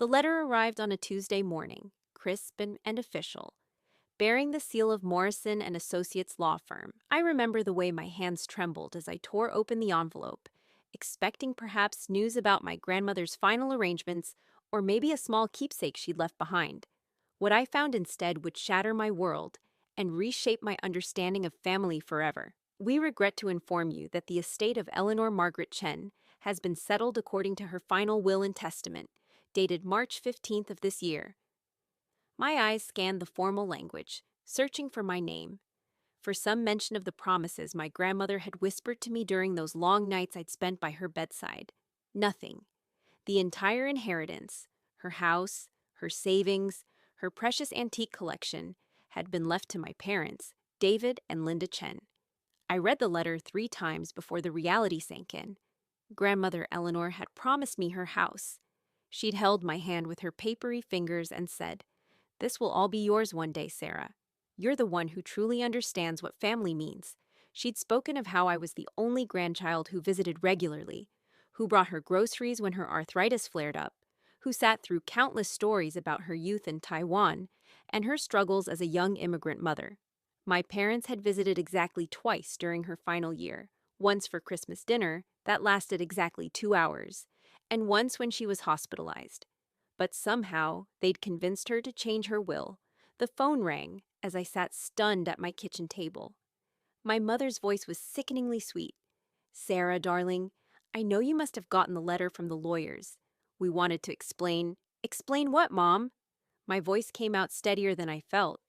The letter arrived on a Tuesday morning, crisp and official, bearing the seal of Morrison and Associates law firm. I remember the way my hands trembled as I tore open the envelope, expecting perhaps news about my grandmother's final arrangements or maybe a small keepsake she'd left behind. What I found instead would shatter my world and reshape my understanding of family forever. We regret to inform you that the estate of Eleanor Margaret Chen has been settled according to her final will and testament, dated March 15th of this year. My eyes scanned the formal language, searching for my name, for some mention of the promises my grandmother had whispered to me during those long nights I'd spent by her bedside. Nothing. The entire inheritance, her house, her savings, her precious antique collection, had been left to my parents, David and Linda Chen. I read the letter 3 times before the reality sank in. Grandmother Eleanor had promised me her house. She'd held my hand with her papery fingers and said, "This will all be yours one day, Sarah. You're the one who truly understands what family means." She'd spoken of how I was the only grandchild who visited regularly, who brought her groceries when her arthritis flared up, who sat through countless stories about her youth in Taiwan and her struggles as a young immigrant mother. My parents had visited exactly twice during her final year, once for Christmas dinner that lasted exactly 2 hours, and once when she was hospitalized. But somehow they'd convinced her to change her will. The phone rang as I sat stunned at my kitchen table. My mother's voice was sickeningly sweet. "Sarah, darling, I know you must have gotten the letter from the lawyers. We wanted to explain." "Explain what, Mom?" My voice came out steadier than I felt.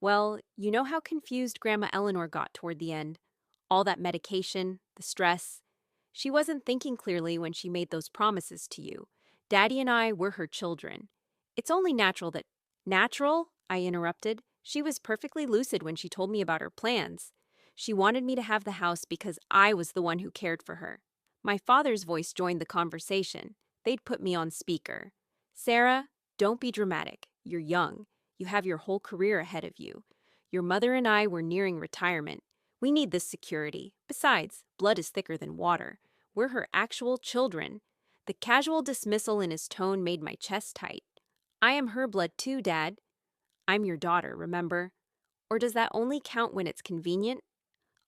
"Well, you know how confused Grandma Eleanor got toward the end. All that medication, the stress. She wasn't thinking clearly when she made those promises to you. Daddy and I were her children. It's only natural that—" "Natural?" I interrupted. "She was perfectly lucid when she told me about her plans. She wanted me to have the house because I was the one who cared for her." My father's voice joined the conversation. They'd put me on speaker. "Sarah, don't be dramatic. You're young. You have your whole career ahead of you. Your mother and I were nearing retirement. We need this security. Besides, blood is thicker than water. We're her actual children." The casual dismissal in his tone made my chest tight. "I am her blood too, Dad." "I'm your daughter, remember? Or does that only count when it's convenient?"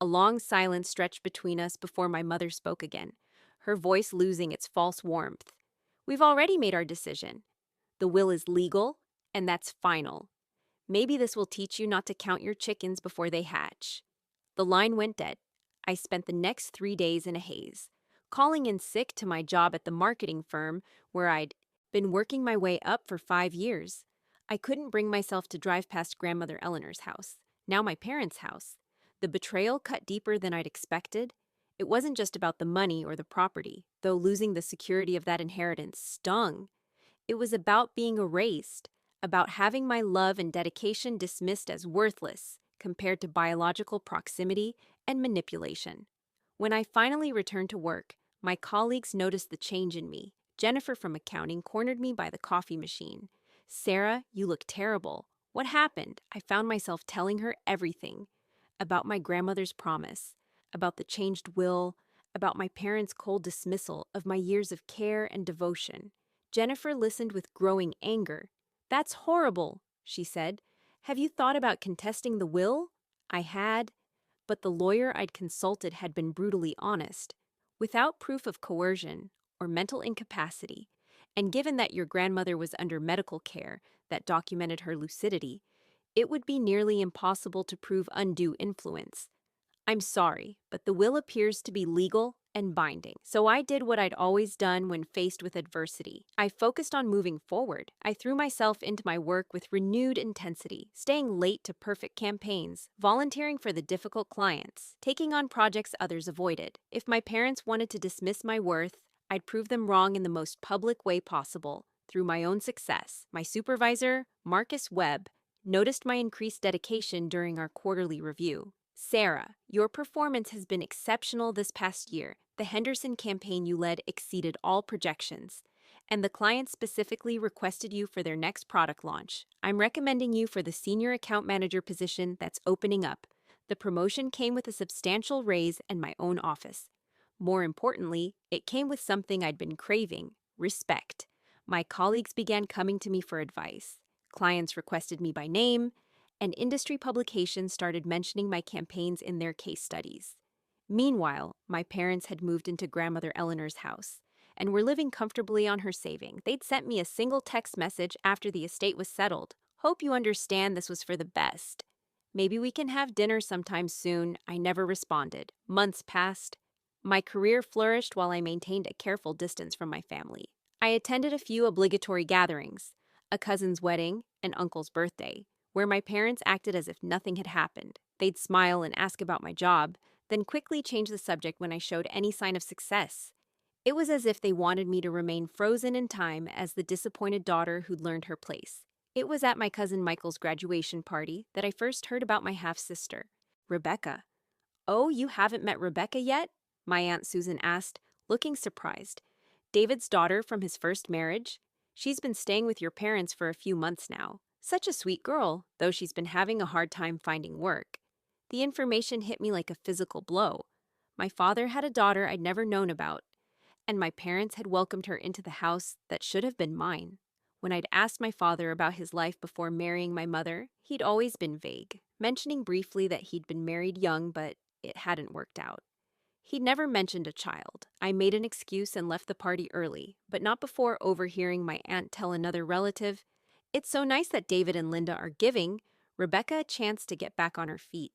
A long silence stretched between us before my mother spoke again, her voice losing its false warmth. "We've already made our decision. The will is legal, and that's final. Maybe this will teach you not to count your chickens before they hatch." The line went dead. I spent the next 3 days in a haze, calling in sick to my job at the marketing firm where I'd been working my way up for 5 years. I couldn't bring myself to drive past Grandmother Eleanor's house, now my parents' house. The betrayal cut deeper than I'd expected. It wasn't just about the money or the property, though losing the security of that inheritance stung. It was about being erased, about having my love and dedication dismissed as worthless compared to biological proximity and manipulation. When I finally returned to work, my colleagues noticed the change in me. Jennifer from accounting cornered me by the coffee machine. "Sarah, you look terrible. What happened?" I found myself telling her everything. About my grandmother's promise, about the changed will, about my parents' cold dismissal of my years of care and devotion. Jennifer listened with growing anger. "That's horrible," she said. "Have you thought about contesting the will?" I had, but the lawyer I'd consulted had been brutally honest. Without proof of coercion or mental incapacity, and given that your grandmother was under medical care that documented her lucidity, it would be nearly impossible to prove undue influence. "I'm sorry, but the will appears to be legal and binding." So I did what I'd always done when faced with adversity. I focused on moving forward. I threw myself into my work with renewed intensity, staying late to perfect campaigns, volunteering for the difficult clients, taking on projects others avoided. If my parents wanted to dismiss my worth, I'd prove them wrong in the most public way possible, through my own success. My supervisor, Marcus Webb, noticed my increased dedication during our quarterly review. "Sarah, your performance has been exceptional this past year. The Henderson campaign you led exceeded all projections, and the client specifically requested you for their next product launch. I'm recommending you for the senior account manager position that's opening up." The promotion came with a substantial raise and my own office. More importantly, it came with something I'd been craving: respect. My colleagues began coming to me for advice. Clients requested me by name, and industry publications started mentioning my campaigns in their case studies. Meanwhile, my parents had moved into grandmother Eleanor's house and were living comfortably on her saving. They'd sent me a single text message after the estate was settled. Hope you understand this was for the best. Maybe we can have dinner sometime soon. I never responded. Months passed. My career flourished while I maintained a careful distance from my family. I attended a few obligatory gatherings, a cousin's wedding, an uncle's birthday, where my parents acted as if nothing had happened. They'd smile and ask about my job, then quickly change the subject when I showed any sign of success. It was as if they wanted me to remain frozen in time as the disappointed daughter who'd learned her place. It was at my cousin Michael's graduation party that I first heard about my half-sister, Rebecca. "Oh, you haven't met Rebecca yet?" my Aunt Susan asked, looking surprised. "David's daughter from his first marriage? She's been staying with your parents for a few months now. Such a sweet girl, though she's been having a hard time finding work." The information hit me like a physical blow. My father had a daughter I'd never known about, and my parents had welcomed her into the house that should have been mine. When I'd asked my father about his life before marrying my mother, he'd always been vague, mentioning briefly that he'd been married young, but it hadn't worked out. He'd never mentioned a child. I made an excuse and left the party early, but not before overhearing my aunt tell another relative, "It's so nice that David and Linda are giving Rebecca a chance to get back on her feet.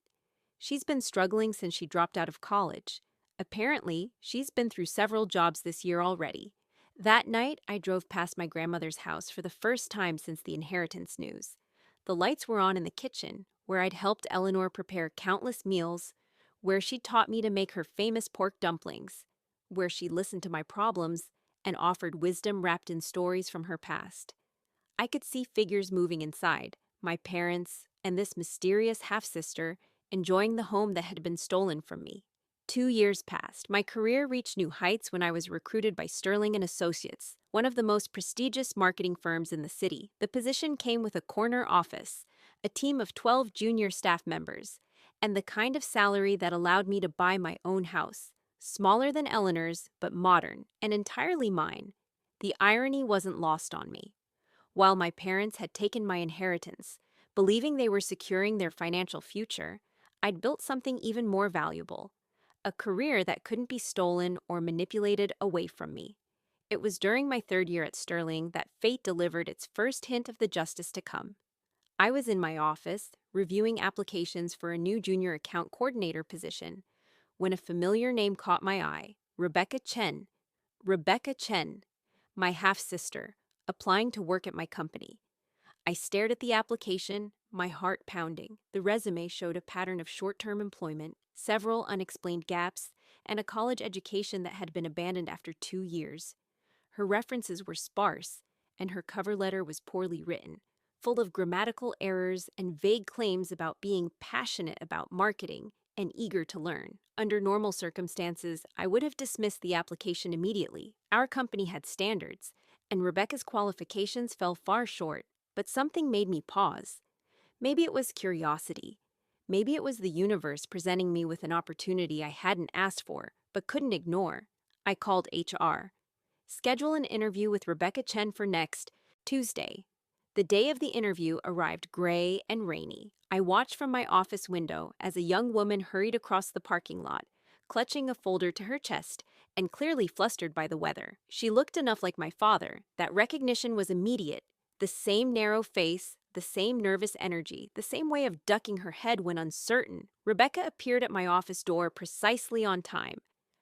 She's been struggling since she dropped out of college. Apparently, she's been through several jobs this year already." That night, I drove past my grandmother's house for the first time since the inheritance news. The lights were on in the kitchen, where I'd helped Eleanor prepare countless meals, where she taught me to make her famous pork dumplings, where she listened to my problems and offered wisdom wrapped in stories from her past. I could see figures moving inside, my parents and this mysterious half-sister enjoying the home that had been stolen from me. 2 years passed. My career reached new heights when I was recruited by Sterling and Associates, one of the most prestigious marketing firms in the city. The position came with a corner office, a team of 12 junior staff members, and the kind of salary that allowed me to buy my own house, smaller than Eleanor's, but modern and entirely mine. The irony wasn't lost on me. While my parents had taken my inheritance, believing they were securing their financial future, I'd built something even more valuable, a career that couldn't be stolen or manipulated away from me. It was during my third year at Sterling that fate delivered its first hint of the justice to come. I was in my office, reviewing applications for a new junior account coordinator position, when a familiar name caught my eye, Rebecca Chen. Rebecca Chen, my half-sister, applying to work at my company. I stared at the application, my heart pounding. The resume showed a pattern of short-term employment, several unexplained gaps, and a college education that had been abandoned after 2 years. Her references were sparse, and her cover letter was poorly written, full of grammatical errors and vague claims about being passionate about marketing and eager to learn. Under normal circumstances, I would have dismissed the application immediately. Our company had standards, and Rebecca's qualifications fell far short, but something made me pause. Maybe it was curiosity. Maybe it was the universe presenting me with an opportunity I hadn't asked for, but couldn't ignore. I called HR. "Schedule an interview with Rebecca Chen for next Tuesday." The day of the interview arrived gray and rainy. I watched from my office window as a young woman hurried across the parking lot, clutching a folder to her chest and clearly flustered by the weather. She looked enough like my father that recognition was immediate. The same narrow face, the same nervous energy, the same way of ducking her head when uncertain. Rebecca appeared at my office door precisely on time,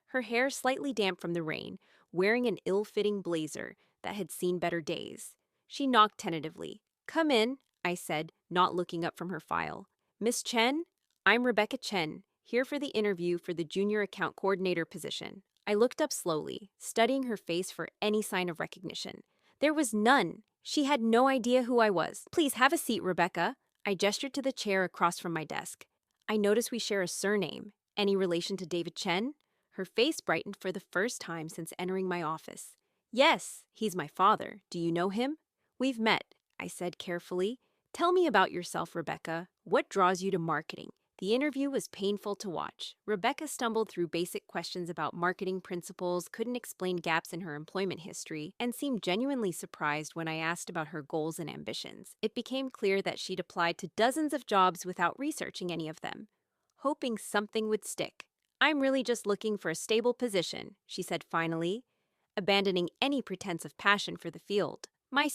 her hair slightly damp from the rain, wearing an ill-fitting blazer that had seen better days. She knocked tentatively. "Come in," I said, not looking up from her file. "Miss Chen? I'm Rebecca Chen, here for the interview for the junior account coordinator position." I looked up slowly, studying her face for any sign of recognition. There was none. She had no idea who I was. "Please have a seat, Rebecca." I gestured to the chair across from my desk. "I notice we share a surname. Any relation to David Chen?" Her face brightened for the first time since entering my office. "Yes, he's my father. Do you know him?" "We've met," I said carefully. "Tell me about yourself, Rebecca. What draws you to marketing?" The interview was painful to watch. Rebecca stumbled through basic questions about marketing principles, couldn't explain gaps in her employment history, and seemed genuinely surprised when I asked about her goals and ambitions. It became clear that she'd applied to dozens of jobs without researching any of them, hoping something would stick. "I'm really just looking for a stable position," she said finally, abandoning any pretense of passion for the field. My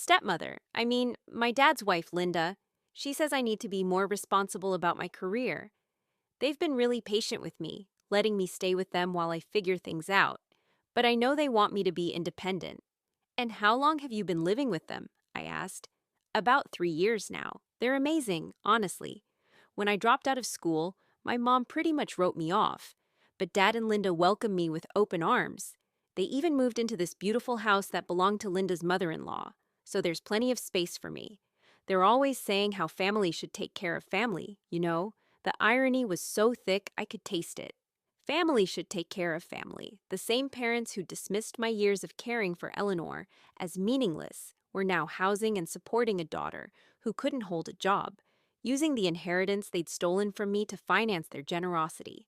dad's wife, Linda, she says I need to be more responsible about my career. They've been really patient with me, letting me stay with them while I figure things out. But I know they want me to be independent. "And how long have you been living with them?" I asked. "About 3 years now. They're amazing, honestly. When I dropped out of school, my mom pretty much wrote me off. But Dad and Linda welcomed me with open arms. They even moved into this beautiful house that belonged to Linda's mother-in-law, so there's plenty of space for me. They're always saying how family should take care of family, you know? The irony was so thick I could taste it. Family should take care of family. The same parents who dismissed my years of caring for Eleanor as meaningless were now housing and supporting a daughter who couldn't hold a job, using the inheritance they'd stolen from me to finance their generosity.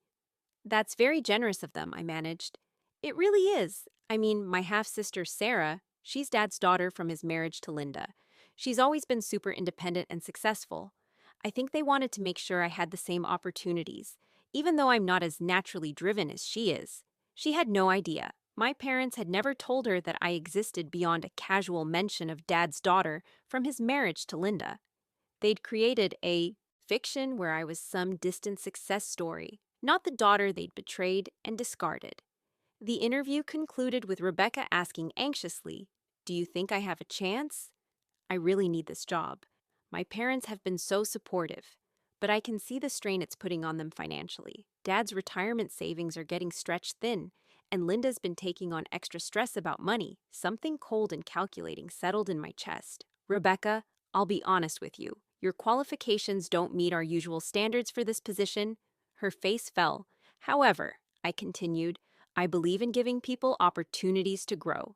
"That's very generous of them," I managed. "It really is. My half-sister Sarah, she's Dad's daughter from his marriage to Linda. She's always been super independent and successful. I think they wanted to make sure I had the same opportunities, even though I'm not as naturally driven as she is. She had no idea. My parents had never told her that I existed beyond a casual mention of Dad's daughter from his marriage to Linda. They'd created a fiction where I was some distant success story, not the daughter they'd betrayed and discarded." The interview concluded with Rebecca asking anxiously, "Do you think I have a chance? I really need this job. My parents have been so supportive, but I can see the strain it's putting on them financially. Dad's retirement savings are getting stretched thin, and Linda's been taking on extra stress about money." Something cold and calculating settled in my chest. "Rebecca, I'll be honest with you. Your qualifications don't meet our usual standards for this position." Her face fell. "However," I continued, "I believe in giving people opportunities to grow.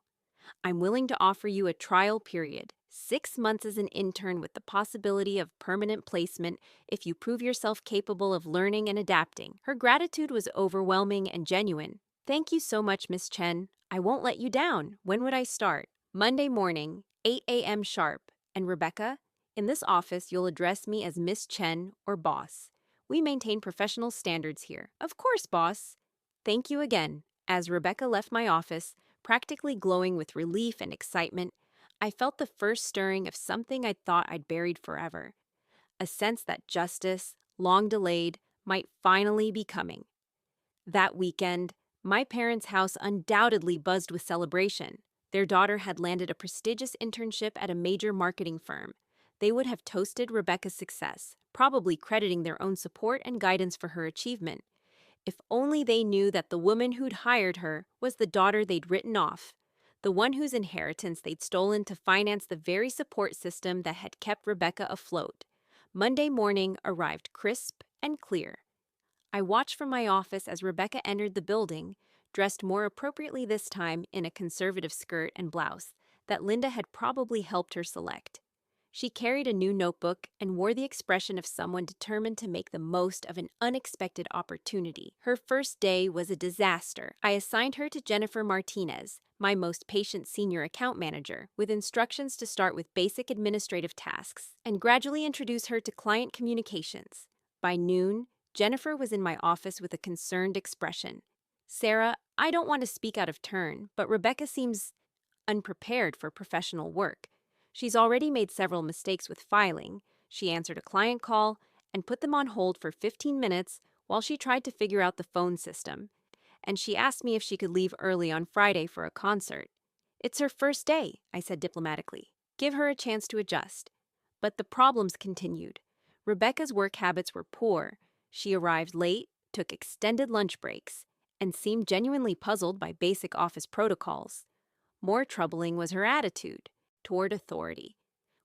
I'm willing to offer you a trial period, 6 months as an intern with the possibility of permanent placement if you prove yourself capable of learning and adapting." Her gratitude was overwhelming and genuine. "Thank you so much, Miss Chen. I won't let you down. When would I start?" "Monday morning, 8 a.m. sharp. And Rebecca, in this office, you'll address me as Miss Chen or boss. We maintain professional standards here." "Of course, boss." "Thank you again." As Rebecca left my office, practically glowing with relief and excitement, I felt the first stirring of something I'd thought I'd buried forever. A sense that justice, long delayed, might finally be coming. That weekend, my parents' house undoubtedly buzzed with celebration. Their daughter had landed a prestigious internship at a major marketing firm. They would have toasted Rebecca's success, probably crediting their own support and guidance for her achievement. If only they knew that the woman who'd hired her was the daughter they'd written off, the one whose inheritance they'd stolen to finance the very support system that had kept Rebecca afloat. Monday morning arrived crisp and clear. I watched from my office as Rebecca entered the building, dressed more appropriately this time in a conservative skirt and blouse that Linda had probably helped her select. She carried a new notebook and wore the expression of someone determined to make the most of an unexpected opportunity. Her first day was a disaster. I assigned her to Jennifer Martinez, my most patient senior account manager, with instructions to start with basic administrative tasks and gradually introduce her to client communications. By noon, Jennifer was in my office with a concerned expression. "Sarah, I don't want to speak out of turn, but Rebecca seems unprepared for professional work. She's already made several mistakes with filing. She answered a client call and put them on hold for 15 minutes while she tried to figure out the phone system. And she asked me if she could leave early on Friday for a concert. It's her first day," I said diplomatically. "Give her a chance to adjust." But the problems continued. Rebecca's work habits were poor. She arrived late, took extended lunch breaks, and seemed genuinely puzzled by basic office protocols. More troubling was her attitude toward authority.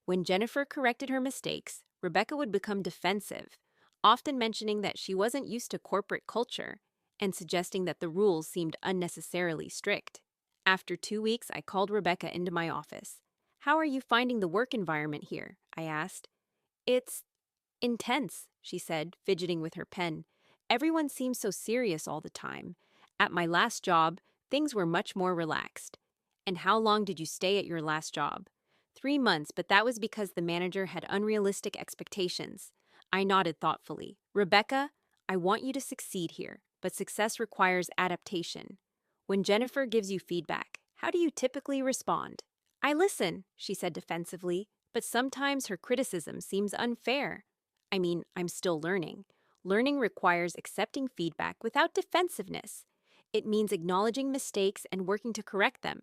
When Jennifer corrected her mistakes, Rebecca would become defensive, often mentioning that she wasn't used to corporate culture and suggesting that the rules seemed unnecessarily strict. After 2 weeks, I called Rebecca into my office. "How are you finding the work environment here?" I asked. Intense, she said, fidgeting with her pen. Everyone seems so serious all the time. At my last job, things were much more relaxed. And how long did you stay at your last job? 3 months, but that was because the manager had unrealistic expectations. I nodded thoughtfully. Rebecca, I want you to succeed here, but success requires adaptation. When Jennifer gives you feedback, how do you typically respond? I listen, she said defensively, but sometimes her criticism seems unfair. I mean, I'm still learning. Learning requires accepting feedback without defensiveness. It means acknowledging mistakes and working to correct them.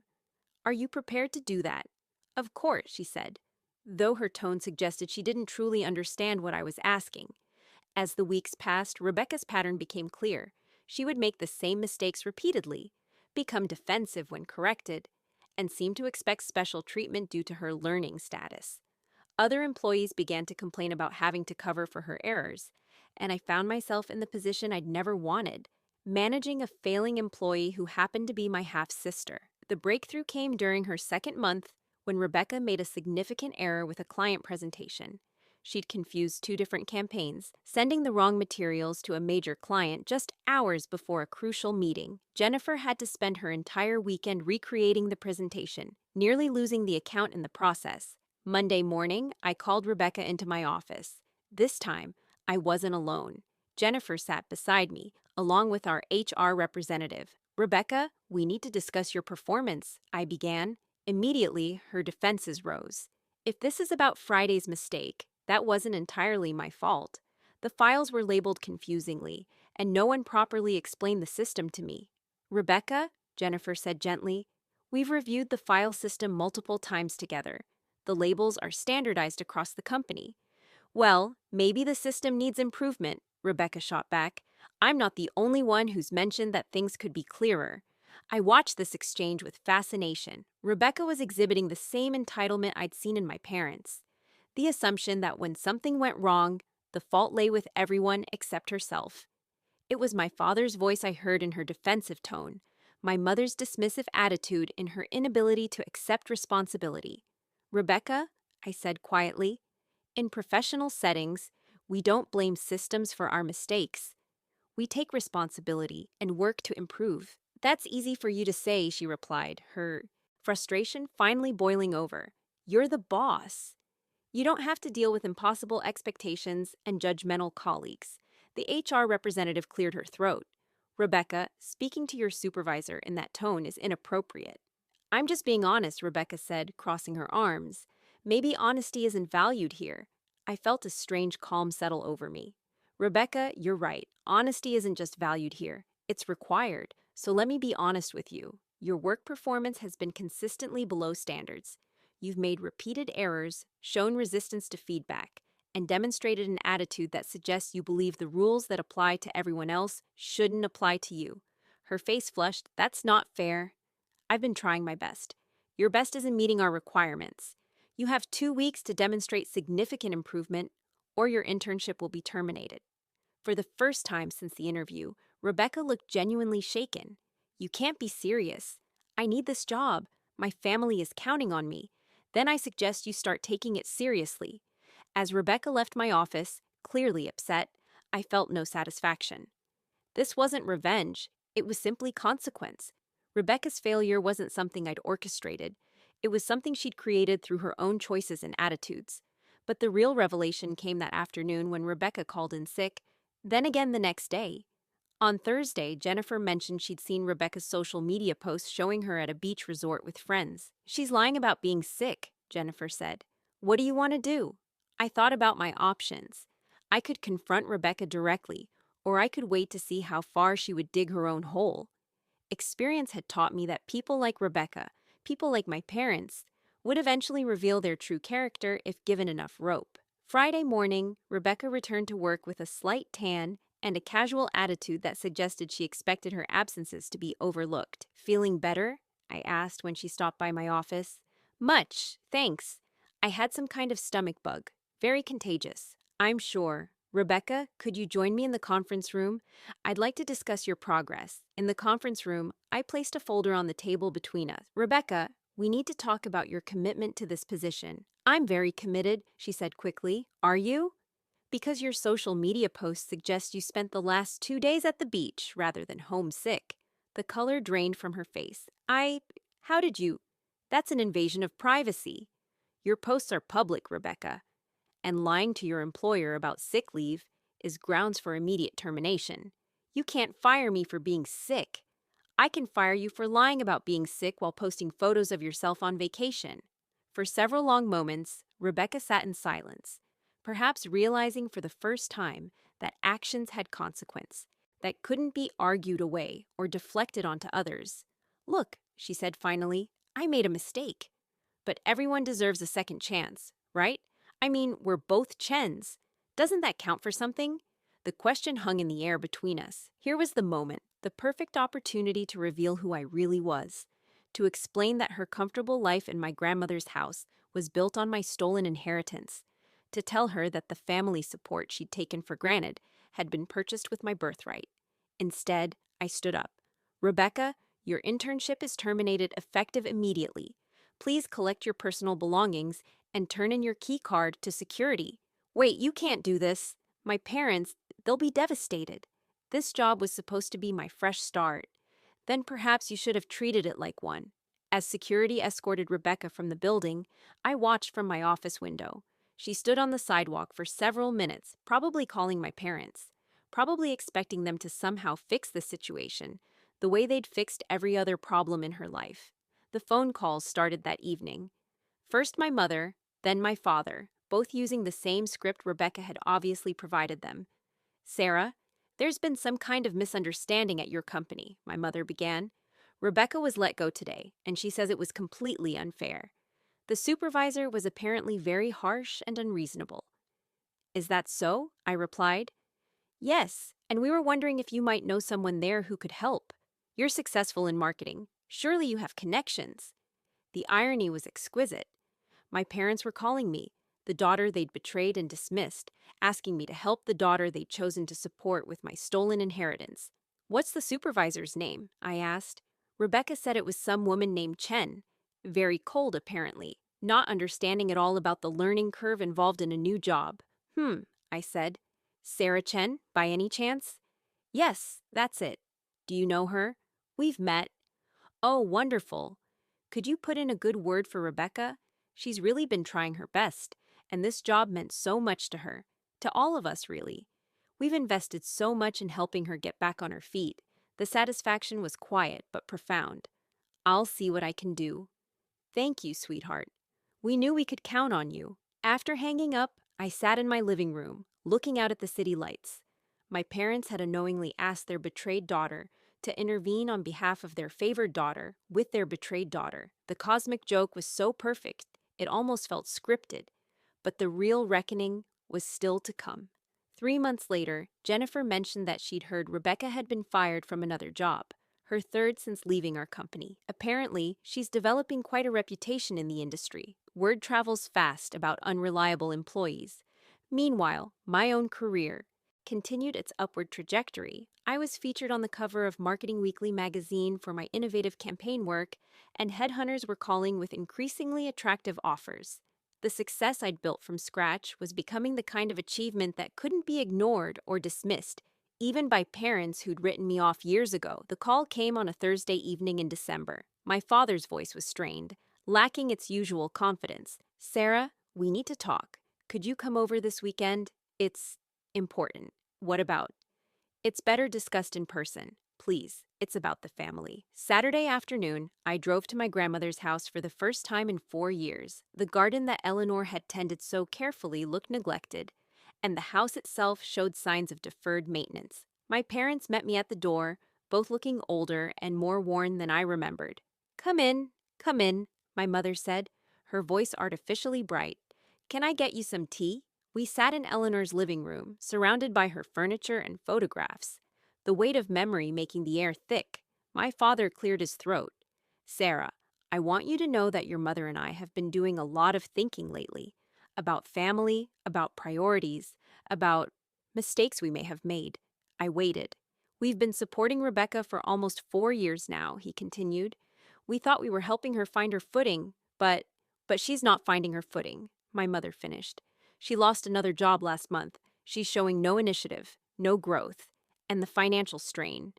Are you prepared to do that? Of course, she said, though her tone suggested she didn't truly understand what I was asking. As the weeks passed, Rebecca's pattern became clear. She would make the same mistakes repeatedly, become defensive when corrected, and seem to expect special treatment due to her learning status. Other employees began to complain about having to cover for her errors, and I found myself in the position I'd never wanted, managing a failing employee who happened to be my half-sister. The breakthrough came during her second month when Rebecca made a significant error with a client presentation. She'd confused two different campaigns, sending the wrong materials to a major client just hours before a crucial meeting. Jennifer had to spend her entire weekend recreating the presentation, nearly losing the account in the process. Monday morning, I called Rebecca into my office. This time, I wasn't alone. Jennifer sat beside me, along with our HR representative. Rebecca, we need to discuss your performance, I began. Immediately, her defenses rose. If this is about Friday's mistake, that wasn't entirely my fault. The files were labeled confusingly, and no one properly explained the system to me. Rebecca, Jennifer said gently, we've reviewed the file system multiple times together. The labels are standardized across the company. Well, maybe the system needs improvement, Rebecca shot back. I'm not the only one who's mentioned that things could be clearer. I watched this exchange with fascination. Rebecca was exhibiting the same entitlement I'd seen in my parents. The assumption that when something went wrong, the fault lay with everyone except herself. It was my father's voice I heard in her defensive tone, my mother's dismissive attitude in her inability to accept responsibility. Rebecca, I said quietly, in professional settings, we don't blame systems for our mistakes. We take responsibility and work to improve. That's easy for you to say, she replied, her frustration finally boiling over. You're the boss. You don't have to deal with impossible expectations and judgmental colleagues. The HR representative cleared her throat. Rebecca, speaking to your supervisor in that tone is inappropriate. I'm just being honest, Rebecca said, crossing her arms. Maybe honesty isn't valued here. I felt a strange calm settle over me. Rebecca, you're right. Honesty isn't just valued here. It's required. So let me be honest with you. Your work performance has been consistently below standards. You've made repeated errors, shown resistance to feedback, and demonstrated an attitude that suggests you believe the rules that apply to everyone else shouldn't apply to you. Her face flushed. That's not fair. I've been trying my best. Your best isn't meeting our requirements. You have 2 weeks to demonstrate significant improvement, or your internship will be terminated. For the first time since the interview, Rebecca looked genuinely shaken. You can't be serious. I need this job. My family is counting on me. Then I suggest you start taking it seriously. As Rebecca left my office, clearly upset, I felt no satisfaction. This wasn't revenge. It was simply consequence. Rebecca's failure wasn't something I'd orchestrated. It was something she'd created through her own choices and attitudes. But the real revelation came that afternoon when Rebecca called in sick, then again the next day. On Thursday, Jennifer mentioned she'd seen Rebecca's social media posts showing her at a beach resort with friends. She's lying about being sick, Jennifer said. What do you want to do? I thought about my options. I could confront Rebecca directly, or I could wait to see how far she would dig her own hole. Experience had taught me that people like Rebecca, people like my parents, would eventually reveal their true character if given enough rope. Friday morning, Rebecca returned to work with a slight tan and a casual attitude that suggested she expected her absences to be overlooked. Feeling better? I asked when she stopped by my office. Much, thanks. I had some kind of stomach bug. Very contagious. I'm sure. Rebecca, could you join me in the conference room? I'd like to discuss your progress. In the conference room, I placed a folder on the table between us. Rebecca, we need to talk about your commitment to this position. I'm very committed, she said quickly. Are you? Because your social media posts suggest you spent the last 2 days at the beach rather than homesick. The color drained from her face. How did you? That's an invasion of privacy. Your posts are public, Rebecca, and lying to your employer about sick leave is grounds for immediate termination. You can't fire me for being sick. I can fire you for lying about being sick while posting photos of yourself on vacation. For several long moments, Rebecca sat in silence, perhaps realizing for the first time that actions had consequence, that couldn't be argued away or deflected onto others. Look, she said finally, I made a mistake. But everyone deserves a second chance, right? I mean, we're both Chens. Doesn't that count for something? The question hung in the air between us. Here was the moment, the perfect opportunity to reveal who I really was, to explain that her comfortable life in my grandmother's house was built on my stolen inheritance, to tell her that the family support she'd taken for granted had been purchased with my birthright. Instead, I stood up. Rebecca, your internship is terminated effective immediately. Please collect your personal belongings and turn in your key card to security. Wait, you can't do this. My parents, they'll be devastated. This job was supposed to be my fresh start. Then perhaps you should have treated it like one. As security escorted Rebecca from the building, I watched from my office window. She stood on the sidewalk for several minutes, probably calling my parents, probably expecting them to somehow fix the situation, the way they'd fixed every other problem in her life. The phone calls started that evening. First my mother, then my father, both using the same script Rebecca had obviously provided them. Sarah, there's been some kind of misunderstanding at your company, my mother began. Rebecca was let go today, and she says it was completely unfair. The supervisor was apparently very harsh and unreasonable. Is that so? I replied. Yes, and we were wondering if you might know someone there who could help. You're successful in marketing. Surely you have connections. The irony was exquisite. My parents were calling me, the daughter they'd betrayed and dismissed, asking me to help the daughter they'd chosen to support with my stolen inheritance. What's the supervisor's name? I asked. Rebecca said it was some woman named Chen. Very cold, apparently, not understanding at all about the learning curve involved in a new job. I said. Sarah Chen, by any chance? Yes, that's it. Do you know her? We've met. Oh, wonderful. Could you put in a good word for Rebecca? She's really been trying her best, and this job meant so much to her. To all of us, really. We've invested so much in helping her get back on her feet. The satisfaction was quiet but profound. I'll see what I can do. Thank you, sweetheart. We knew we could count on you. After hanging up, I sat in my living room, looking out at the city lights. My parents had unknowingly asked their betrayed daughter to intervene on behalf of their favored daughter with their betrayed daughter. The cosmic joke was so perfect, it almost felt scripted. But the real reckoning was still to come. 3 months later, Jennifer mentioned that she'd heard Rebecca had been fired from another job, her third since leaving our company. Apparently, she's developing quite a reputation in the industry. Word travels fast about unreliable employees. Meanwhile, my own career continued its upward trajectory. I was featured on the cover of Marketing Weekly magazine for my innovative campaign work, and headhunters were calling with increasingly attractive offers. The success I'd built from scratch was becoming the kind of achievement that couldn't be ignored or dismissed, even by parents who'd written me off years ago. The call came on a Thursday evening in December. My father's voice was strained, lacking its usual confidence. Sarah, we need to talk. Could you come over this weekend? It's important. What about? It's better discussed in person. Please, it's about the family. Saturday afternoon, I drove to my grandmother's house for the first time in 4 years. The garden that Eleanor had tended so carefully looked neglected, and the house itself showed signs of deferred maintenance. My parents met me at the door, both looking older and more worn than I remembered. Come in, my mother said, her voice artificially bright. Can I get you some tea? We sat in Eleanor's living room, surrounded by her furniture and photographs, the weight of memory making the air thick. My father cleared his throat. Sarah, I want you to know that your mother and I have been doing a lot of thinking lately. About family, about priorities, about mistakes we may have made. I waited. We've been supporting Rebecca for almost 4 years now, he continued. We thought we were helping her find her footing, but she's not finding her footing, my mother finished. She lost another job last month. She's showing no initiative, no growth, and the financial strain.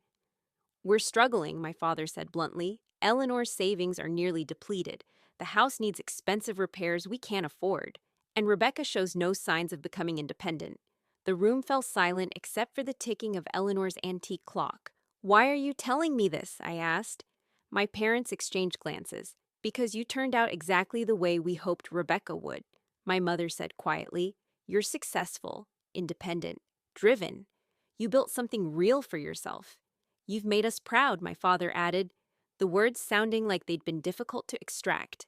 We're struggling, my father said bluntly. Eleanor's savings are nearly depleted. The house needs expensive repairs we can't afford. And Rebecca shows no signs of becoming independent. The room fell silent except for the ticking of Eleanor's antique clock. Why are you telling me this? I asked. My parents exchanged glances. Because you turned out exactly the way we hoped Rebecca would, my mother said quietly. You're successful, independent, driven. You built something real for yourself. You've made us proud, my father added, the words sounding like they'd been difficult to extract.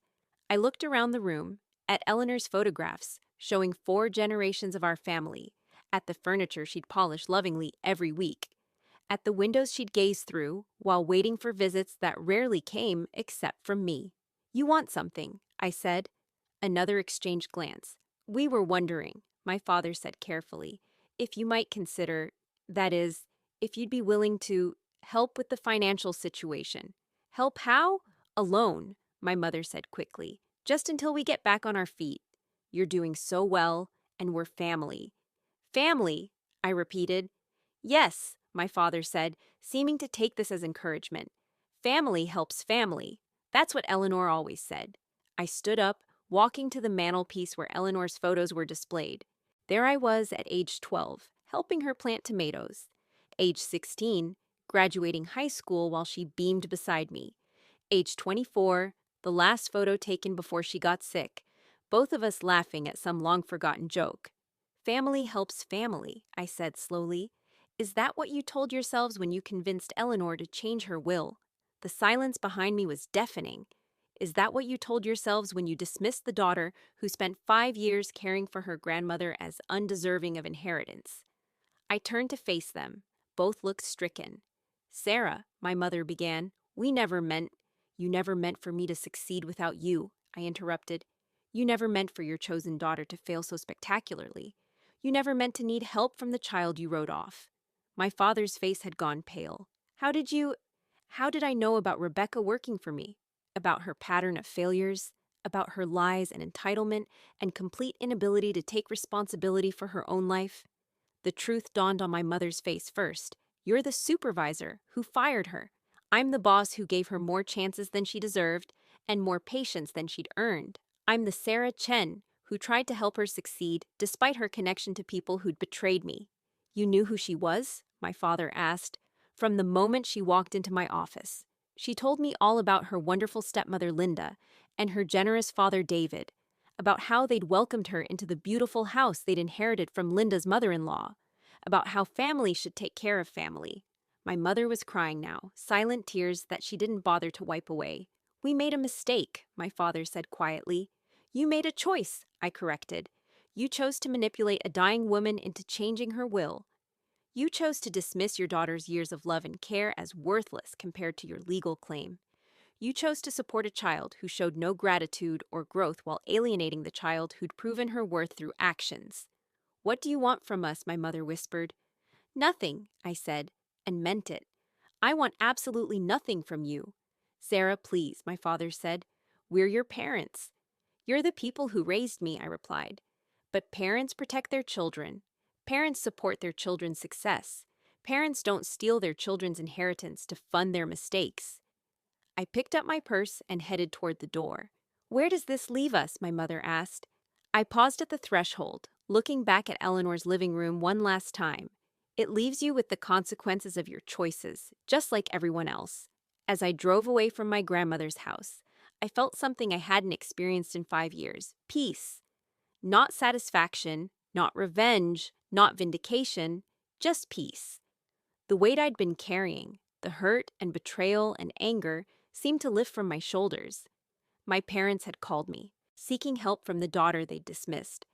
I looked around the room, at Eleanor's photographs, showing 4 generations of our family, at the furniture she'd polish lovingly every week, at the windows she'd gaze through while waiting for visits that rarely came except from me. You want something, I said. Another exchanged glance. We were wondering, my father said carefully, if you might consider, that is, if you'd be willing to help with the financial situation. Help how? Alone, my mother said quickly, just until we get back on our feet. You're doing so well, and we're family. Family, I repeated. Yes, my father said, seeming to take this as encouragement. Family helps family. That's what Eleanor always said. I stood up, walking to the mantelpiece where Eleanor's photos were displayed. There I was at age 12, helping her plant tomatoes. Age 16, graduating high school while she beamed beside me. Age 24, the last photo taken before she got sick, both of us laughing at some long-forgotten joke. Family helps family, I said slowly. Is that what you told yourselves when you convinced Eleanor to change her will? The silence behind me was deafening. Is that what you told yourselves when you dismissed the daughter who spent 5 years caring for her grandmother as undeserving of inheritance? I turned to face them. Both looked stricken. Sarah, my mother began, you never meant for me to succeed without you, I interrupted. You never meant for your chosen daughter to fail so spectacularly. You never meant to need help from the child you wrote off. My father's face had gone pale. How did I know about Rebecca working for me? About her pattern of failures? About her lies and entitlement and complete inability to take responsibility for her own life? The truth dawned on my mother's face first. You're the supervisor who fired her. I'm the boss who gave her more chances than she deserved and more patience than she'd earned. I'm the Sarah Chen who tried to help her succeed despite her connection to people who'd betrayed me. You knew who she was? My father asked. From the moment she walked into my office. She told me all about her wonderful stepmother Linda and her generous father David, about how they'd welcomed her into the beautiful house they'd inherited from Linda's mother-in-law, about how family should take care of family. My mother was crying now, silent tears that she didn't bother to wipe away. We made a mistake, my father said quietly. You made a choice, I corrected. You chose to manipulate a dying woman into changing her will. You chose to dismiss your daughter's years of love and care as worthless compared to your legal claim. You chose to support a child who showed no gratitude or growth while alienating the child who'd proven her worth through actions. What do you want from us? My mother whispered. Nothing, I said, and meant it. I want absolutely nothing from you. Sarah, please, my father said. We're your parents. You're the people who raised me, I replied. But parents protect their children. Parents support their children's success. Parents don't steal their children's inheritance to fund their mistakes. I picked up my purse and headed toward the door. Where does this leave us? My mother asked. I paused at the threshold, looking back at Eleanor's living room one last time. It leaves you with the consequences of your choices, just like everyone else. As I drove away from my grandmother's house, I felt something I hadn't experienced in 5 years. Peace. Not satisfaction, not revenge, not vindication, just peace. The weight I'd been carrying, the hurt and betrayal and anger, seemed to lift from my shoulders. My parents had called me, seeking help from the daughter they'd dismissed,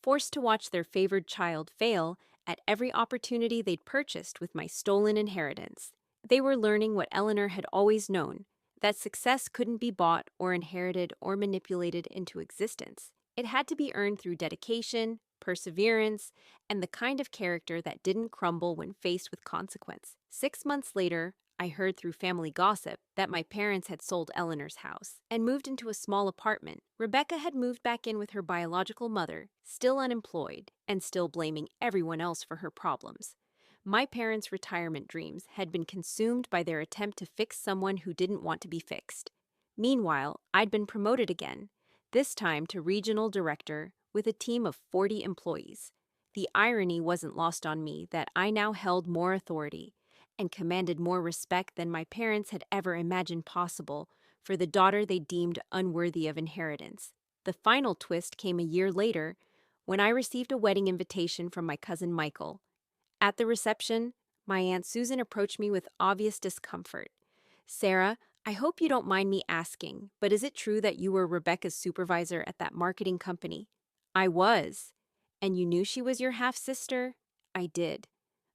forced to watch their favored child fail at every opportunity they'd purchased with my stolen inheritance. They were learning what Eleanor had always known, that success couldn't be bought or inherited or manipulated into existence. It had to be earned through dedication, perseverance, and the kind of character that didn't crumble when faced with consequence. 6 months later, I heard through family gossip that my parents had sold Eleanor's house and moved into a small apartment. Rebecca had moved back in with her biological mother, still unemployed, and still blaming everyone else for her problems. My parents' retirement dreams had been consumed by their attempt to fix someone who didn't want to be fixed. Meanwhile, I'd been promoted again, this time to regional director with a team of 40 employees. The irony wasn't lost on me that I now held more authority and commanded more respect than my parents had ever imagined possible for the daughter they deemed unworthy of inheritance. The final twist came a year later when I received a wedding invitation from my cousin Michael. At the reception, my Aunt Susan approached me with obvious discomfort. "Sarah, I hope you don't mind me asking, but is it true that you were Rebecca's supervisor at that marketing company?" "I was." "And you knew she was your half-sister?" "I did."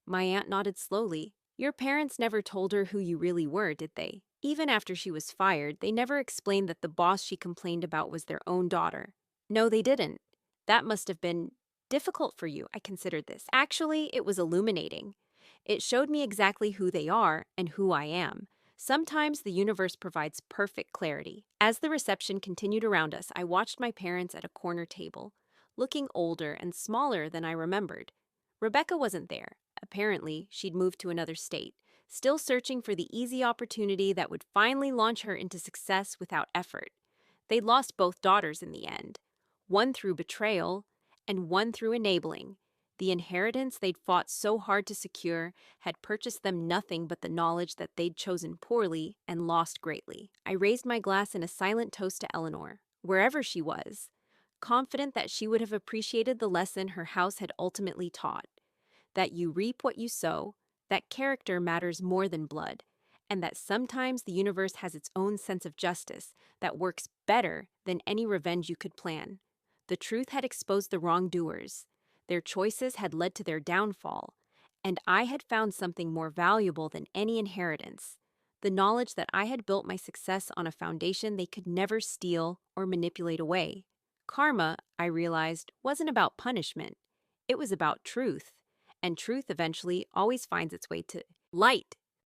My aunt nodded slowly. "Your parents never told her who you really were, did they? Even after she was fired, they never explained that the boss she complained about was their own daughter." "No, they didn't." "That must have been difficult for you." I considered this. "Actually, it was illuminating. It showed me exactly who they are and who I am. Sometimes the universe provides perfect clarity." As the reception continued around us, I watched my parents at a corner table, looking older and smaller than I remembered. Rebecca wasn't there. Apparently, she'd moved to another state, still searching for the easy opportunity that would finally launch her into success without effort. They'd lost both daughters in the end, one through betrayal and one through enabling. The inheritance they'd fought so hard to secure had purchased them nothing but the knowledge that they'd chosen poorly and lost greatly. I raised my glass in a silent toast to Eleanor, wherever she was, confident that she would have appreciated the lesson her house had ultimately taught: that you reap what you sow, that character matters more than blood, and that sometimes the universe has its own sense of justice that works better than any revenge you could plan. The truth had exposed the wrongdoers. Their choices had led to their downfall, and I had found something more valuable than any inheritance: the knowledge that I had built my success on a foundation they could never steal or manipulate away. Karma, I realized, wasn't about punishment. It was about truth, and truth eventually always finds its way to light.